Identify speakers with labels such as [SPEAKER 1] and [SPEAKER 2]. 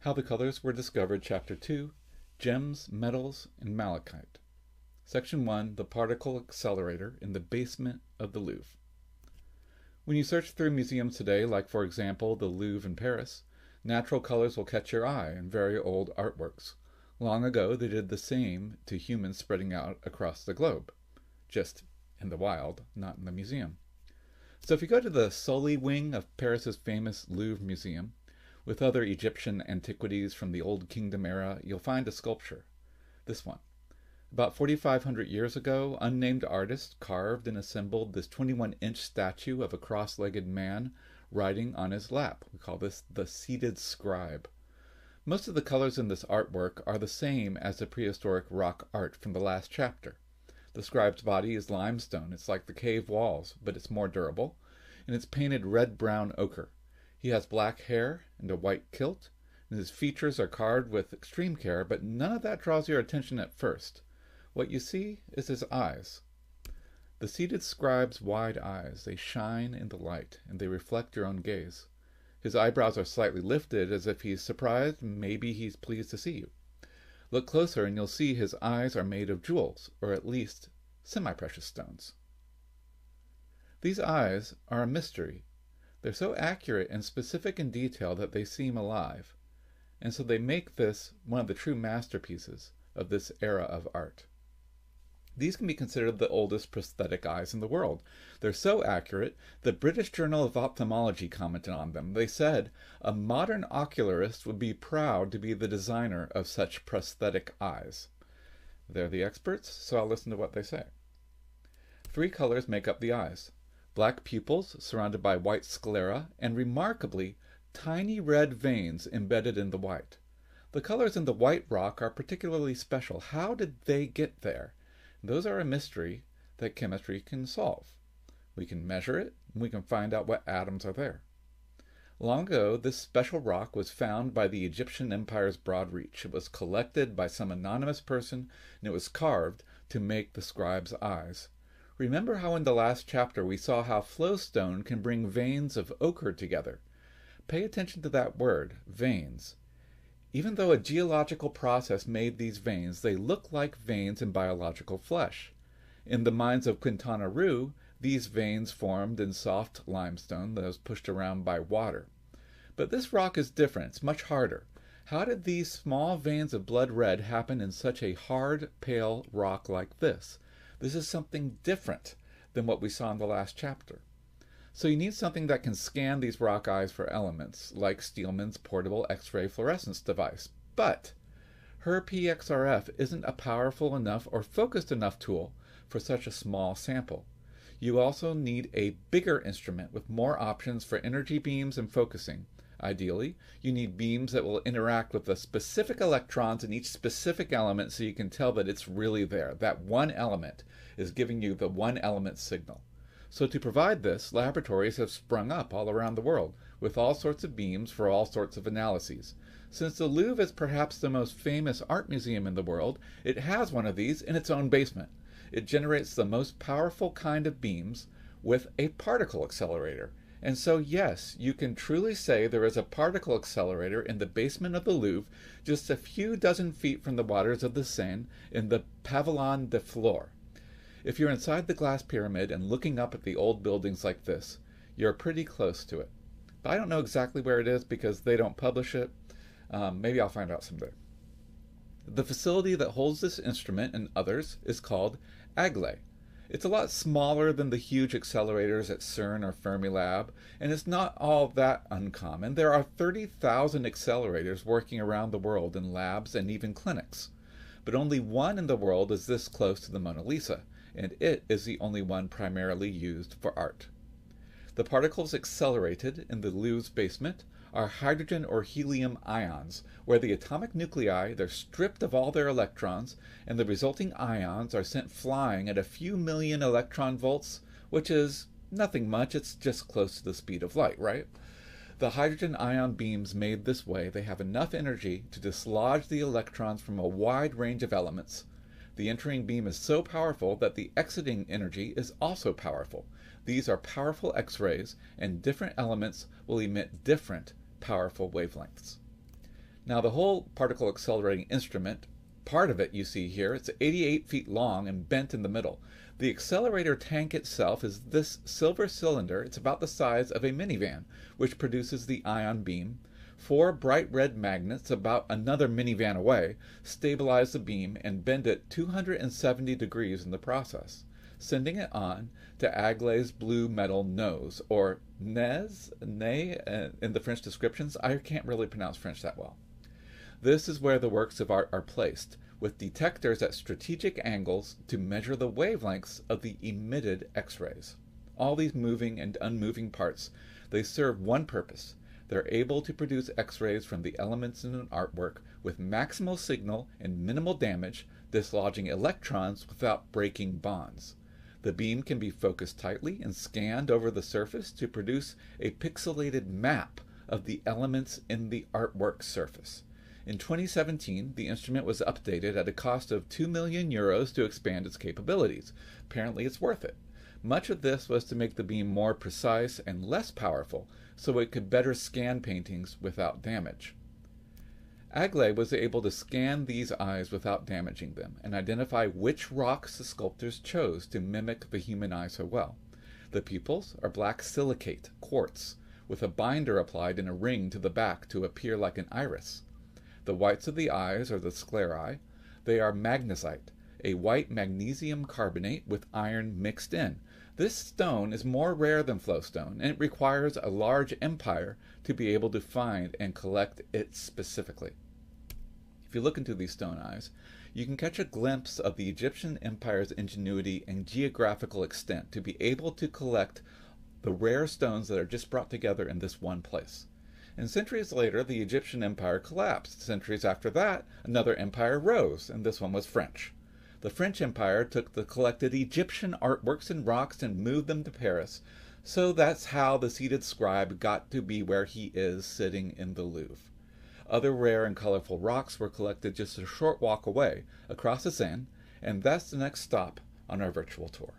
[SPEAKER 1] How the Colors Were Discovered, Chapter 2, Gems, Metals, and Malachite. Section 1, the Particle Accelerator in the Basement of the Louvre. When you search through museums today, like for example the Louvre in Paris, natural colors will catch your eye in very old artworks. Long ago they did the same to humans spreading out across the globe. Just in the wild, not in the museum. So if you go to the Sully Wing of Paris's famous Louvre Museum, with other Egyptian antiquities from the Old Kingdom era, you'll find a sculpture. This one. About 4,500 years ago, unnamed artists carved and assembled this 21-inch statue of a cross-legged man riding on his lap. We call this the seated scribe. Most of the colors in this artwork are the same as the prehistoric rock art from the last chapter. The scribe's body is limestone. It's like the cave walls, but it's more durable, and it's painted red-brown ochre. He has black hair and a white kilt, and his features are carved with extreme care, but none of that draws your attention at first. What you see is his eyes. The seated scribe's wide eyes, they shine in the light, and they reflect your own gaze. His eyebrows are slightly lifted as if he's surprised, maybe he's pleased to see you. Look closer and you'll see his eyes are made of jewels, or at least semi-precious stones. These eyes are a mystery. They're so accurate and specific in detail that they seem alive, and so they make this one of the true masterpieces of this era of art. These can be considered the oldest prosthetic eyes in the world. They're so accurate, the British Journal of Ophthalmology commented on them. They said, a modern ocularist would be proud to be the designer of such prosthetic eyes. They're the experts, so I'll listen to what they say. 3 colors make up the eyes. Black pupils surrounded by white sclera, and remarkably, tiny red veins embedded in the white. The colors in the white rock are particularly special. How did they get there? Those are a mystery that chemistry can solve. We can measure it, and we can find out what atoms are there. Long ago, this special rock was found by the Egyptian Empire's Broad Reach. It was collected by some anonymous person, and it was carved to make the scribe's eyes. Remember how in the last chapter we saw how flowstone can bring veins of ochre together. Pay attention to that word, veins. Even though a geological process made these veins, they look like veins in biological flesh. In the mines of Quintana Roo, these veins formed in soft limestone that was pushed around by water. But this rock is different. It's much harder. How did these small veins of blood red happen in such a hard, pale rock like this? This is something different than what we saw in the last chapter. So you need something that can scan these rock eyes for elements, like Steelman's portable X-ray fluorescence device. But her PXRF isn't a powerful enough or focused enough tool for such a small sample. You also need a bigger instrument with more options for energy beams and focusing. Ideally, you need beams that will interact with the specific electrons in each specific element so you can tell that it's really there. That one element is giving you the one element signal. So to provide this, laboratories have sprung up all around the world with all sorts of beams for all sorts of analyses. Since the Louvre is perhaps the most famous art museum in the world, it has one of these in its own basement. It generates the most powerful kind of beams with a particle accelerator. And so, yes, you can truly say there is a particle accelerator in the basement of the Louvre, just a few dozen feet from the waters of the Seine in the Pavillon de Flore. If you're inside the glass pyramid and looking up at the old buildings like this, you're pretty close to it. But I don't know exactly where it is because they don't publish it. Maybe I'll find out someday. The facility that holds this instrument and others is called AGLE. It's a lot smaller than the huge accelerators at CERN or Fermilab, and it's not all that uncommon. There are 30,000 accelerators working around the world in labs and even clinics. But only one in the world is this close to the Mona Lisa, and it is the only one primarily used for art. The particles accelerated in the Louvre's basement are hydrogen or helium ions, where the atomic nuclei, they're stripped of all their electrons, and the resulting ions are sent flying at a few million electron volts, which is nothing much. It's just close to the speed of light, right? The hydrogen ion beams made this way, they have enough energy to dislodge the electrons from a wide range of elements. The entering beam is so powerful that the exiting energy is also powerful. These are powerful X-rays, and different elements will emit different powerful wavelengths. Now the whole particle accelerating instrument, part of it you see here, it's 88 feet long and bent in the middle. The accelerator tank itself is this silver cylinder. It's about the size of a minivan, which produces the ion beam. 4 bright red magnets about another minivan away stabilize the beam and bend it 270 degrees in the process, sending it on to Aglay's blue metal nose, or nez in the French descriptions. I can't really pronounce French that well. This is where the works of art are placed, with detectors at strategic angles to measure the wavelengths of the emitted X-rays. All these moving and unmoving parts, they serve one purpose. They're able to produce X-rays from the elements in an artwork with maximal signal and minimal damage, dislodging electrons without breaking bonds. The beam can be focused tightly and scanned over the surface to produce a pixelated map of the elements in the artwork surface. In 2017, the instrument was updated at a cost of €2 million to expand its capabilities. Apparently it's worth it. Much of this was to make the beam more precise and less powerful, so it could better scan paintings without damage. Aglay was able to scan these eyes without damaging them and identify which rocks the sculptors chose to mimic the human eye so well. The pupils are black silicate, quartz, with a binder applied in a ring to the back to appear like an iris. The whites of the eyes are the sclerae. They are magnesite, a white magnesium carbonate with iron mixed in. This stone is more rare than flowstone, and it requires a large empire to be able to find and collect it specifically. If you look into these stone eyes, you can catch a glimpse of the Egyptian empire's ingenuity and geographical extent to be able to collect the rare stones that are just brought together in this one place. And centuries later, the Egyptian empire collapsed. Centuries after that, another empire rose, and this one was French. The French Empire took the collected Egyptian artworks and rocks and moved them to Paris. So that's how the seated scribe got to be where he is, sitting in the Louvre. Other rare and colorful rocks were collected just a short walk away, across the Seine, and that's the next stop on our virtual tour.